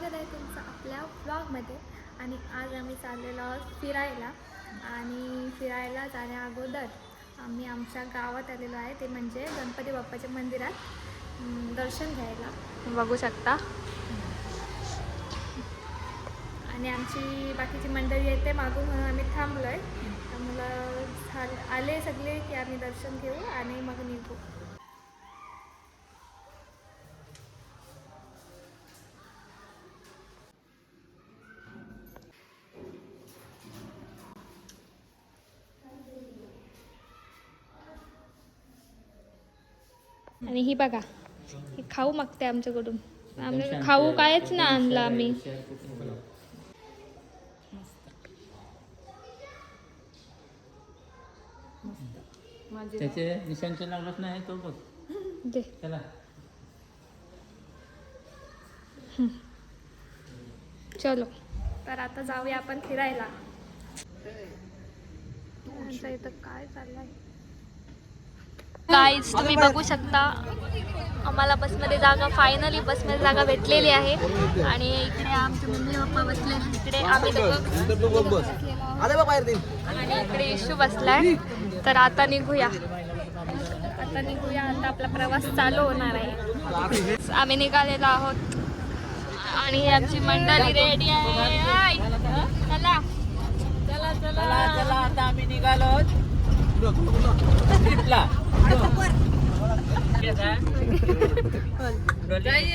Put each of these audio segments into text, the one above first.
स्वागत आहे तुमचं आपल्या व्लॉगमध्ये. आणि आज आम्ही चाललेलो आहोत फिरायला. आणि फिरायला जाण्या अगोदर आम्ही आमच्या गावात आलेलो आहे, ते म्हणजे गणपती बाप्पाच्या मंदिरात दर्शन घ्यायला. बघू शकता. आणि आमची बाकीची मंडळी येते मागून, म्हणून आम्ही थांबलो आहे. त्यामुळं आले सगळे की आम्ही दर्शन घेऊ आणि मग निघू. आणि ही बघा, ही खाऊ मागते आमच्याकडून. आम्ही खाऊ कायच ना आणला आम्ही. त्याचे निशांचे लागलंच नाही तो बघ दे चला. चलो, तर आता जाऊया आपण फिरायला. इथं काय चाललंय गाईज, तुम्ही बघू शकता. आम्हाला बसमध्ये फायनली बसमध्ये जागा भेटलेली आहे. आणि इकडे आमचे मम्मी पप्पा बसले, इकडे आम्ही आणि इकडे इशू बसलाय. तर आता निघूया. आता आपला प्रवास चालू होणार आहे. आम्ही निघालेलो आहोत आणि आमची मंडळी रेडी आहे. चला चला चला चला, आता आम्ही निघालो ट्रिपला. तर काही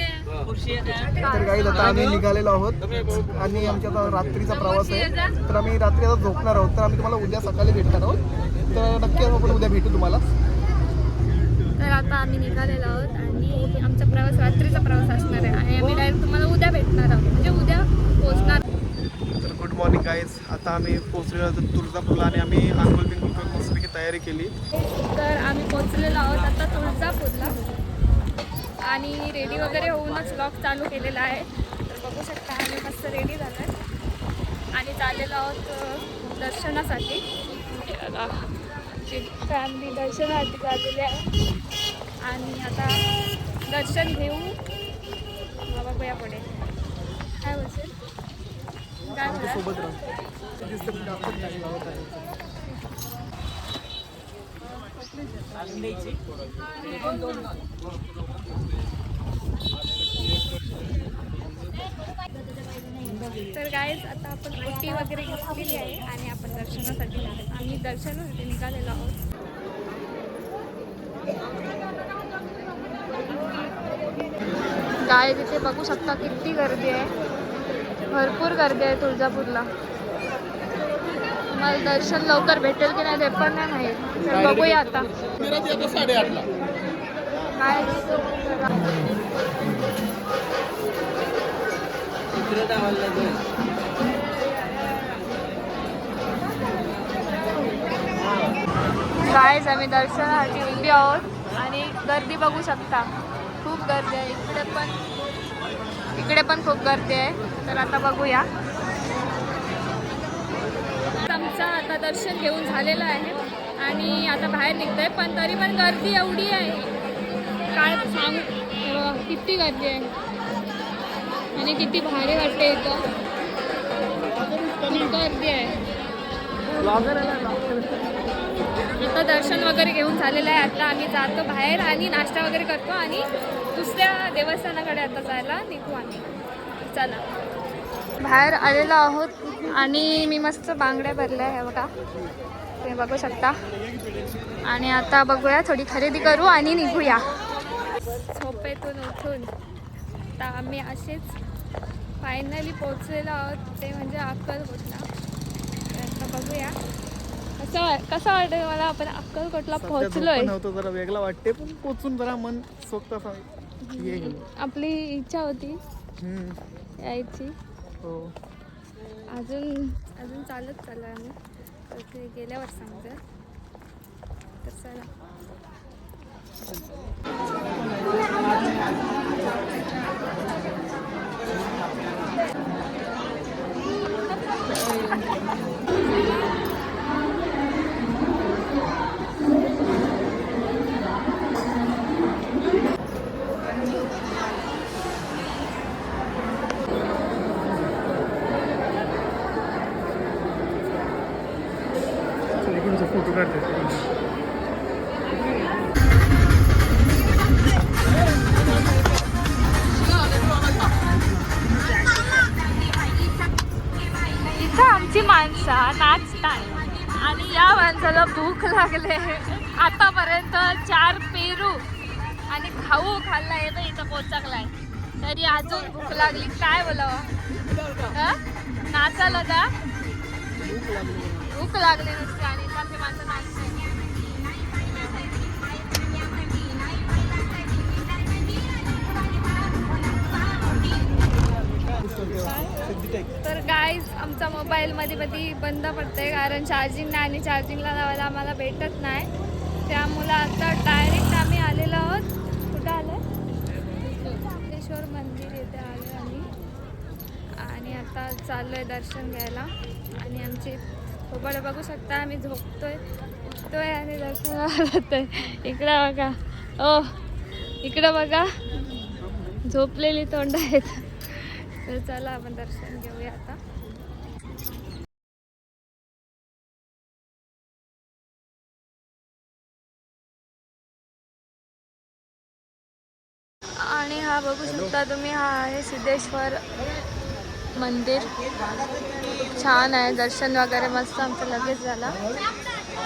आता आम्ही निघालेलो आहोत आणि आमच्या आता रात्रीचा प्रवास आहे. तर आम्ही रात्री आता झोपणार आहोत. तर आम्ही तुम्हाला उद्या सकाळी भेटणार आहोत. तर नक्की आपण उद्या भेटू तुम्हाला. तर आता आम्ही निघालेलो आहोत आणि आमचा प्रवास रात्रीचा प्रवास असणार आहे. आणि आम्ही डायरेक्ट तुम्हाला उद्या भेटणार आहोत, म्हणजे उद्या पोहोचणार. तर गुड मॉर्निंग गाईज. आता आम्ही पोहोचलेलो आहोत तुळजापूरला आणि आम्ही आंघोळ बिंघोळ करून मस्तपैकी तयारी केली. तर आम्ही पोहोचलेलो आहोत आता तुळजापूरला आणि रेडी वगैरे होऊनच व्लॉग चालू केलेला आहे. तर बघू शकता आम्ही मस्त रेडी झालो आहे आणि चाललेलो आहोत दर्शनासाठी. फॅमिली दर्शनासाठी चाललेली आहे आणि आता दर्शन घेऊ. बघूया पुढे काय होईल. काय सोबत तर गाईज, आता आपण ओटी वगैरे घेतलेली आहे आणि आपण दर्शनासाठी निघालेलो आहोत. गाय तिथे बघू शकता किती गर्दी आहे. भरपूर गर्दी आहे तुळजापूरला. मला दर्शन लवकर भेटेल की नाही ते पण नाही माहीत. तर बघूया आता काय. गाईज, आम्ही दर्शनासाठी उभी आहोत आणि गर्दी बघू शकता. खूप गर्दी आहे. इकडे पण खूप गर्दी आहे. तर आता बघूया. आमचं आता दर्शन घेऊन झालेलं आहे आणि आता बाहेर निघतोय, पण तरी पण गर्दी एवढी आहे काय सांगू. किती गर्दी आहे आणि किती भारी वाटते इथं. खूप गर्दी आहे. आता दर्शन वगैरे घेऊन झालेलं आहे. आता आम्ही जातो बाहेर आणि नाश्ता वगैरे करतो आणि दुसऱ्या देवस्थानाकडे आता जायला निघू आम्ही. चला, बाहेर आलेलो आहोत आणि मी मस्त बांगड्या भरल्या आहे बघा, ते बघू शकता. आणि आता बघूया, थोडी खरेदी करू आणि निघूया. झोपेतून उठून आता आम्ही असेच फायनली पोहोचलेलो आहोत, ते म्हणजे अक्कलकोटला. आता बघूया कसं वाटतं मला. आपण अक्कलकोटला पोहोचलोय. जरा वेगळा वाटते, पण पोचून जरा मन सोक्त. आपली इच्छा होती यायची. हो, अजून चालत चालू आहे आम्ही. तर ते गेल्यावर सांगतो. तर चला. इथं आमची माणसं नाचतात आणि या माणसाला भूक लागले. आतापर्यंत 4 पेरू आणि खाऊ खाल्लाय तर इथं पोचकलाय, तरी अजून भूक लागली. काय बोलावं, नाचायला का भूक लागली नसते आणि इथं माणसं नाचते. तर गाईज आमचा मोबाईल मध्ये मध्ये बंद पडतंय कारण चार्जिंग नाही आणि चार्जिंगला लावायला आम्हाला भेटत नाही. त्यामुळे आता डायरेक्ट आम्ही आलेलो आहोत. कुठं आलं, सिद्धेश्वर मंदिर येथे आलो आम्ही आणि आता चाललो आहे दर्शन घ्यायला. आणि आमची थोबाड बघू शकता, आम्ही उठतोय आणि दर्शनाला जातोय. इकडं बघा, ओ इकडं बघा, झोपलेली तोंड आहेत. तर चला आपण दर्शन घेऊया आता. आणि हा बघू शकता तुम्ही, हा आहे सिद्धेश्वर मंदिर. छान आहे, दर्शन वगैरे मस्त आमचं लगेच झालं.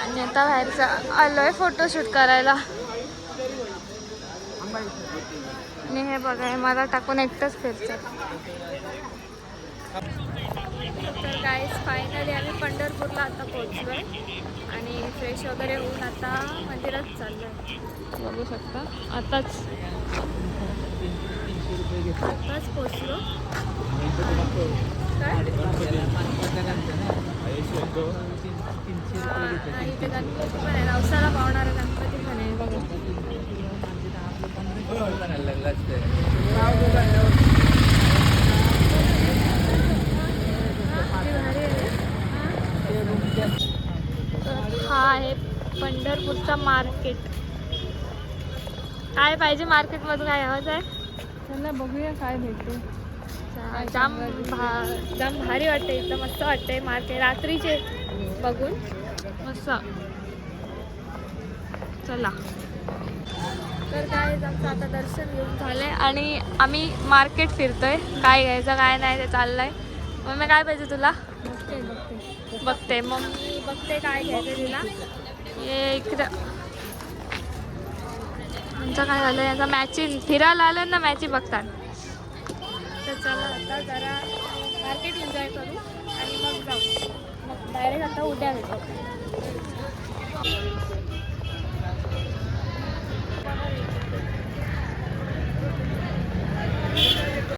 आणि आता बाहेरचा आलोय फोटोशूट करायला. आणि हे बघा, हे मला टाकून एकटंच फिरतात. तर गाईज फायनली आम्ही पंढरपूरला आता पोहोचलोय आणि फ्रेश वगैरे होऊन आता मंदिरात चाललोय. बघू शकता, आताच पोचलो. इथे गणपती पण आहे, नवसाला पावणारा गणपती पण आहे. बघा हा आहे पंढरपूरचा मार्केट. काय पाहिजे मार्केटमधून, काय आवाज आहे त्यांना, बघूया काय भेटते. जाम भारी वाटते इथं, मस्त वाटते मार्केट रात्रीचे बघून मस्त. चला तर काय, आमचं आता दर्शन घेऊन झालंय आणि आम्ही मार्केट फिरतोय. काय घ्यायचं काय नाही ते चाललंय. मम्मी काय पाहिजे तुला, बघते मम्मी बघते काय घ्यायचं तिला. ये इकडं आमचं काय झालं, याचा मॅचिंग फिरायला आलं ना, मॅचिंग बघतात. तर चला आता जरा मार्केट एन्जॉय करू आणि मग जाऊ. मग डायरेक्ट आता उद्या भेटू.